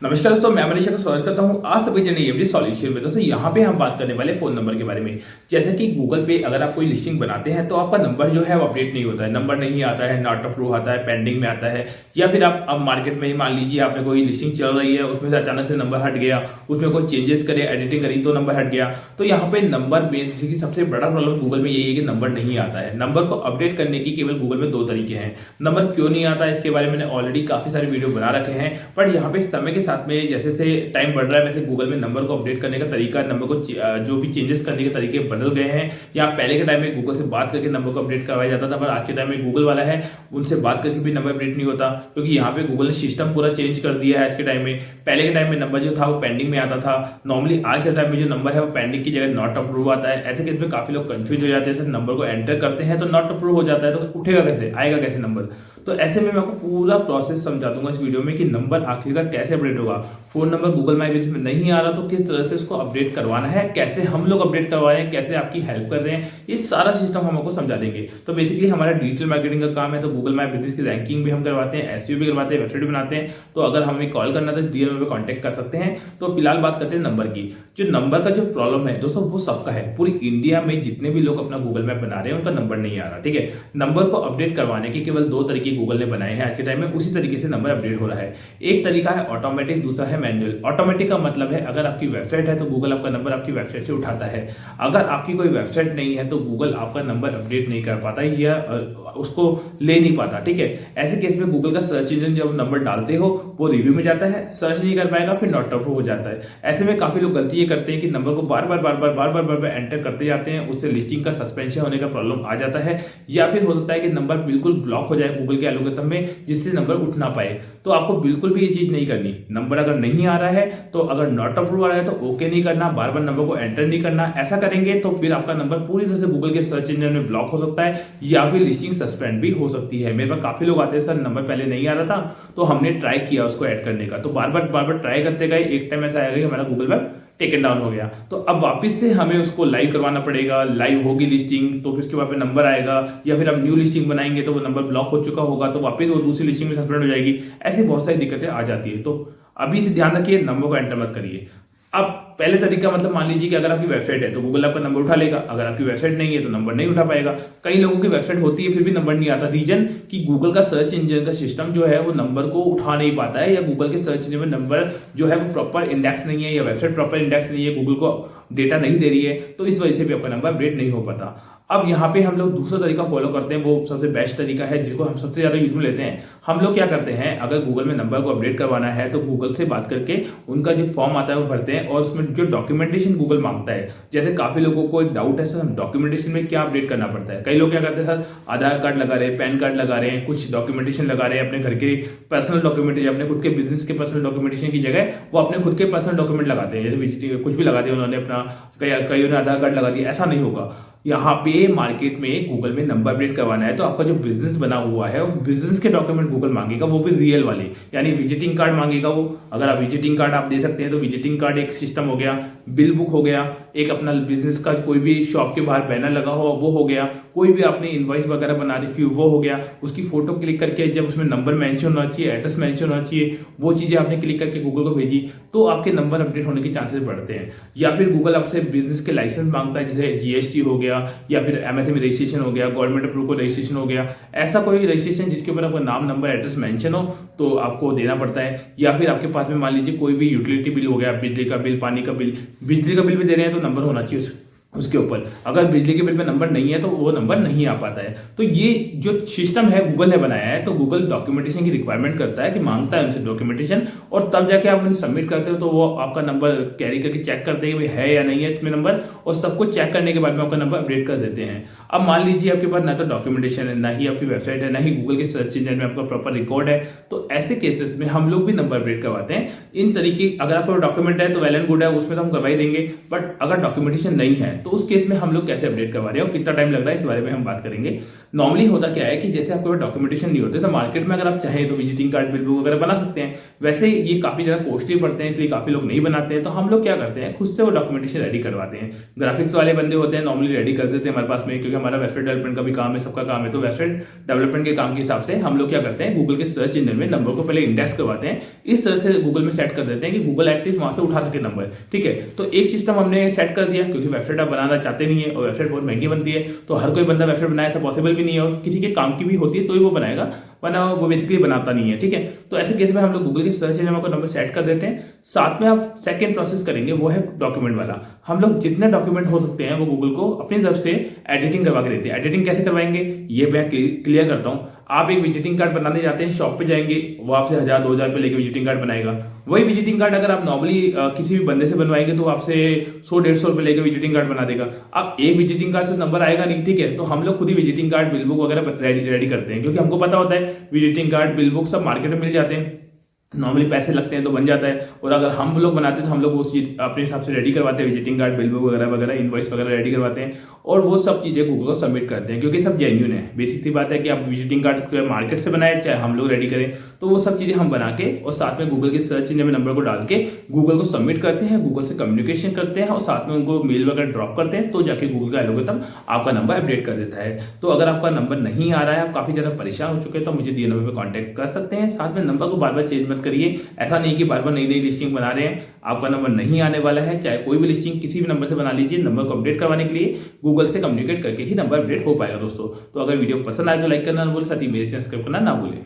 नमस्कार दोस्तों, मैं मनीषा का स्वागत करता हूं आज सभी चैनल एवरी सॉल्यूशन में। दोस्तों यहाँ पे हम बात करने वाले फोन नंबर के बारे में। जैसे कि गूगल पे अगर आप कोई लिस्टिंग बनाते हैं तो आपका नंबर जो है वो अपडेट नहीं होता है, नंबर नहीं आता है, नॉट अप्रूव आता है, पेंडिंग में आता है। या फिर आप अब मार्केट में मान लीजिए आपने कोई लिस्टिंग चल रही है, उसमें से अचानक से नंबर हट गया, उसमें कोई चेंजेस करे, एडिटिंग करी तो नंबर हट गया। तो यहाँ पे नंबर बेस्ड की सबसे बड़ा प्रॉब्लम गूगल में यही है कि नंबर नहीं आता है। नंबर को अपडेट करने की केवल गूगल में दो तरीके हैं। नंबर क्यों नहीं आता है इसके बारे में मैंने ऑलरेडी काफी सारे वीडियो बना रखे हैं, बट यहाँ पे समय के साथ में जैसे टाइम बढ़ रहा है वैसे गूगल में नंबर को अपडेट करने का तरीका, नंबर को जो भी चेंजेस करने के तरीके बदल गए हैं। या पहले के टाइम में गूगल से बात करके नंबर को अपडेट करवाया जाता था, पर आज के टाइम में गूगल वाला है उनसे बात करके भी नंबर अपडेट नहीं होता, क्योंकि यहाँ पे गूगल ने सिस्टम पूरा चेंज कर दिया है आज के टाइम में। पहले के टाइम में नंबर जो था वो पेंडिंग में आता था, नॉर्मली आज के टाइम में जो नंबर है वो पेंडिंग की जगह नॉट अप्रूव आता है। ऐसे केस में काफी लोग कंफ्यूज हो जाते हैं, नंबर को एंटर करते हैं तो नॉट अप्रूव हो जाता है, तो उठेगा कैसे, आएगा कैसे नंबर। तो ऐसे में मैं आपको पूरा प्रोसेस समझा दूंगा इस वीडियो में कि नंबर आखिरकार कैसे अपडेट होगा। Phone number Google my business में नहीं आ रहा तो किस तरह से उसको अपडेट करवाना है, कैसे हम लोग अपडेट करवा रहे हैं, कैसे आपकी हेल्प कर रहे हैं, ये सारा सिस्टम हम आपको समझा देंगे। तो बेसिकली हमारा डिजिटल मार्केटिंग का काम है, तो गूगल माई बिजनेस की रैंकिंग भी हम करवाते हैं, एसईओ भी करवाते हैं, वेबसाइट बनाते हैं। तो अगर हमें कॉल करना तो डीएल में कॉन्टेक्ट कर सकते हैं। तो फिलहाल बात करते हैं नंबर की। जो नंबर का जो प्रॉब्लम है दोस्तों वो सबका है, पूरी इंडिया में जितने भी लोग अपना गूगल मैप बना रहे हैं उनका नंबर नहीं आ रहा। ठीक है, नंबर को अपडेट करवाने के केवल दो तरीके गूगल ने बनाए हैं आज के टाइम में, उसी तरीके से नंबर अपडेट हो रहा है। एक तरीका है ऑटोमेटिक, दूसरा है मैनुअल। ऑटोमेटिक का मतलब है अगर आपकी वेबसाइट है तो गूगल आपका नंबर आपकी वेबसाइट से उठाता है। अगर आपकी कोई वेबसाइट नहीं है तो गूगल आपका नंबर अपडेट नहीं कर पाता या उसको ले नहीं पाता। ठीक है, ऐसे केस में गूगल का सर्च इंजन जब नंबर डालते हो वो रिव्यू में जाता है, सर्च नहीं कर पाएगा, फिर नॉट अप्रूव हो जाता है। ऐसे में काफी लोग गलती ये करते हैं कि नंबर को बार बार एंटर करते जाते हैं, उससे लिस्टिंग का सस्पेंशन होने का प्रॉब्लम आ जाता है। या फिर हो सकता है कि नंबर बिल्कुल ब्लॉक हो जाए गूगल के एल्गोरिथम में, जिससे नंबर उठ ना पाए। तो आपको बिल्कुल भी ये चीज नहीं करनी। नंबर अगर नहीं आ रहा है तो अगर नॉट अप्रूव आ रहा है तो ओके नहीं करना, बार बार नंबर को एंटर नहीं करना। ऐसा करेंगे तो फिर आपका नंबर पूरी तरह से गूगल के सर्च इंजन में ब्लॉक हो सकता है या फिर लिस्टिंग सस्पेंड भी हो सकती है। मेरे पास काफी लोग आते हैं, सर नंबर पहले नहीं आ रहा था तो हमने ट्राई किया उसको ऐड करने का, तो बार बार ट्राई करते गए। एक टाइम ऐसा आएगा कि हमारा गूगल मैप टेकन डाउन हो गया, तो अब वापस से हमें उसको लाइव करवाना पड़ेगा। लाइव होगी लिस्टिंग तो फिर उसके बाद नंबर आएगा, या फिर हम न्यू लिस्टिंग बनाएंगे तो वो नंबर ब्लॉक हो चुका होगा तो वापस वो दूसरी लिस्टिंग में सस्पेंड हो जाएगी। ऐसी बहुत सारी दिक्कतें आ जाती है। तो अभी से ध्यान रखिए, नंबर को एंटर मत करिए। अब पहले तरीका मतलब मान लीजिए कि अगर आपकी वेबसाइट है तो गूगल आपका नंबर उठा लेगा, अगर आपकी वेबसाइट नहीं है तो नंबर नहीं उठा पाएगा। कई लोगों की वेबसाइट होती है फिर भी नंबर नहीं आता, रीजन कि गूगल का सर्च इंजन का सिस्टम जो है वो नंबर को उठा नहीं पाता है, या गूगल के सर्च इंजन में नंबर जो है वो प्रॉपर इंडेक्स नहीं है, या वेबसाइट प्रॉपर इंडेक्स नहीं है, गूगल को डेटा नहीं दे रही है, तो इस वजह से भी आपका नंबर अपडेट नहीं हो पाता। अब यहाँ पे हम लोग दूसरा तरीका फॉलो करते हैं, वो सबसे बेस्ट तरीका है जिसको हम सबसे ज्यादा यूज में लेते हैं। हम लोग क्या करते हैं, अगर गूगल में नंबर को अपडेट करवाना है तो गूगल से बात करके उनका जो फॉर्म आता है वो भरते हैं, और उसमें जो डॉक्यूमेंटेशन गूगल मांगता है, जैसे काफी लोगों को एक डाउट है सर डॉक्यूमेंटेशन में क्या अपडेट करना पड़ता है। कई लोग क्या करते हैं सर आधार कार्ड लगा रहे हैं, पैन कार्ड लगा रहे हैं, कुछ डॉक्यूमेंटेशन लगा रहे हैं अपने घर के पर्सनल डॉक्यूमेंटेशन, अपने खुद के बिजनेस के पर्सनल डॉक्यूमेंटेशन की जगह वो अपने खुद के पर्सनल डॉक्यूमेंट लगाते हैं, जैसे कुछ भी लगा दिया उन्होंने अपना, कई ने आधार कार्ड लगा दिया। ऐसा नहीं होगा। यहाँ पे मार्केट में गूगल में नंबर अपडेट करवाना है तो आपका जो बिजनेस बना हुआ है वो बिजनेस के डॉक्यूमेंट गूगल मांगेगा, वो भी रियल वाले, यानी विजिटिंग कार्ड मांगेगा वो। अगर आप विजिटिंग कार्ड आप दे सकते हैं तो विजिटिंग कार्ड एक सिस्टम हो गया, बिल बुक हो गया, एक अपना बिजनेस का कोई भी शॉप के बाहर बैनर लगा हो वो हो गया, कोई भी आपने इनवॉइस वगैरह बना रखी हो वो हो गया, उसकी फोटो क्लिक करके जब उसमें नंबर मेंशन होना चाहिए, एड्रेस मेंशन होना चाहिए, वो चीजें आपने क्लिक करके गूगल को भेजी तो आपके नंबर अपडेट होने के चांसेस बढ़ते हैं। या फिर गूगल आपसे बिजनेस के लाइसेंस मांगता है, जैसे जीएसटी हो गया, या फिर एमएसएमई रजिस्ट्रेशन हो गया, गवर्नमेंट अप्रूव को रजिस्ट्रेशन हो गया। ऐसा कोई रजिस्ट्रेशन जिसके ऊपर आपका नाम नंबर एड्रेस मेंशन हो तो आपको देना पड़ता है। या फिर आपके पास में मान लीजिए कोई भी यूटिलिटी बिल हो गया, बिजली का बिल, पानी का बिल, बिजली का बिल भी दे रहे हैं तो नंबर होना चाहिए उसके ऊपर। अगर बिजली के बिल पे नंबर नहीं है तो वो नंबर नहीं आ पाता है। तो ये जो सिस्टम है गूगल ने बनाया है, तो गूगल डॉक्यूमेंटेशन की रिक्वायरमेंट करता है कि मांगता है उनसे डॉक्यूमेंटेशन, और तब जाके आप उन्हें सबमिट करते हो तो वो आपका नंबर कैरी करके चेक करते हैं है या नहीं है इसमें नंबर, और सब कुछ चेक करने के बाद में आपका नंबर अपडेट कर देते हैं। अब मान लीजिए आपके पास ना तो डॉक्यूमेंटेशन है, ना ही आपकी वेबसाइट है, ना ही गूगल के सर्च इंजन में आपका प्रॉपर रिकॉर्ड है, तो ऐसे केसेस में हम लोग भी नंबर अपडेट करवाते हैं। इन तरीके, अगर आपका डॉक्यूमेंट है तो वेल एंड गुड है, उसमें तो हम करवा ही देंगे, बट अगर डॉक्यूमेंटेशन नहीं है तो उस केस में हम लोग कैसे अपडेट करवा रहे हैं और कितना टाइम लग रहा है, इस बारे में हम बात करेंगे। नॉर्मली होता क्या है कि जैसे आपके पास डॉक्यूमेंटेशन नहीं होते तो मार्केट में अगर आप चाहें तो विजिटिंग कार्ड, बिल बुक वगैरह बना सकते हैं। वैसे ये काफी ज्यादा कॉस्टली पड़ते हैं, इसलिए काफी लोग नहीं बनाते हैं। तो हम लोग क्या करते हैं, खुद से वो डॉक्यूमेंटेशन रेडी करवाते हैं। ग्राफिक्स वाले बंदे होते हैं, नॉर्मली रेडी कर देते हैं हमारे पास में, क्योंकि हमारा वेबसाइट डेवलपमेंट का भी काम है, सबका काम है। तो वेबसाइट डेवलपमेंट के काम के हिसाब से हम लोग क्या करते हैं, गूगल के सर्च इंजन में नंबर को पहले इंडेक्स करवाते हैं। इस तरह से गूगल में सेट कर देते हैं कि गूगल एटलीस्ट वहां से उठा सके नंबर। ठीक है, तो एक सिस्टम हमने सेट कर दिया, क्योंकि वेबसाइट आप बनाना चाहते नहीं है और वेबसाइट बहुत महंगी बनती है, तो हर कोई बंदा वेबसाइट बनाए ऐसा पॉसिबल भी नहीं है, और किसी के काम की भी होती है तो ही वो बनाएगा, वरना वो बेसिकली बनाता नहीं है। ठीक है, तो ऐसे केस में हम लोग गूगल के सर्च इंजन में नंबर सेट कर देते हैं। साथ में आप सेकंड प्रोसेस करेंगे, वो है डॉक्यूमेंट वाला। हम लोग जितने डॉक्यूमेंट हो सकते हैं वो गूगल को अपनी तरफ से एडिटिंग करवा के देते हैं। एडिटिंग कैसे करवाएंगे ये मैं क्लियर करता हूं। आप एक विजिटिंग कार्ड बनाने जाते हैं, शॉप पे जाएंगे, वो आपसे 1000-2000 रुपए लेके विजिटिंग कार्ड बनाएगा। वही विजिटिंग कार्ड अगर आप नॉर्मली किसी भी बंदे से बनवाएंगे तो आपसे 100-150 रुपए लेके विजिटिंग कार्ड बना देगा। अब एक विजिटिंग कार्ड से नंबर आएगा नहीं। ठीक है, तो हम लोग खुद ही विजिटिंग कार्ड, बिल बुक वगैरह रेडी करते हैं, क्योंकि हमको पता होता है विजिटिंग कार्ड, बिल बुक सब मार्केट में मिल जाते हैं, नॉर्मली पैसे लगते हैं तो बन जाता है। और अगर हम लोग बनाते हैं तो हम लोग उस चीज अपने हिसाब से रेडी करवाते हैं, विजिटिंग कार्ड, बिल बुक वगैरह वगैरह, इनवॉइस वगैरह रेडी करवाते हैं और वो सब चीजें गूगल को सबमिट करते हैं, क्योंकि सब जेन्युइन है। बेसिक सी बात है कि आप विजिटिंग कार्ड मार्केट से बनाए चाहे हम लोग रेडी करें, तो वो सब चीजें हम बना के और साथ में गूगल के सर्च इंजन में नंबर को डाल के गूगल को सबमिट करते हैं, गूगल से कम्युनिकेशन करते हैं और साथ में उनको मेल वगैरह ड्रॉप करते हैं, तो जाके गूगल का एल्गोरिथम आपका नंबर अपडेट कर देता है। तो अगर आपका नंबर नहीं आ रहा है, आप काफी ज्यादा परेशान हो चुके हैं, तो मुझे दिए नंबर पर कॉन्टेक्ट कर सकते हैं। साथ में नंबर को बार बार चेंज मत करिए, ऐसा नहीं कि बार बार नई नई लिस्टिंग बना रहे हैं, आपका नंबर नहीं आने वाला है। चाहे कोई भी लिस्टिंग किसी भी नंबर से बना लीजिए, नंबर को अपडेट करवाने के लिए गूगल से कम्युनिकेट करके ही नंबर अपडेट हो पाएगा दोस्तों। तो अगर वीडियो पसंद आए तो लाइक करना ना भूलें, साथ ही मेरे चैनल सब्सक्राइब करना ना भूलें।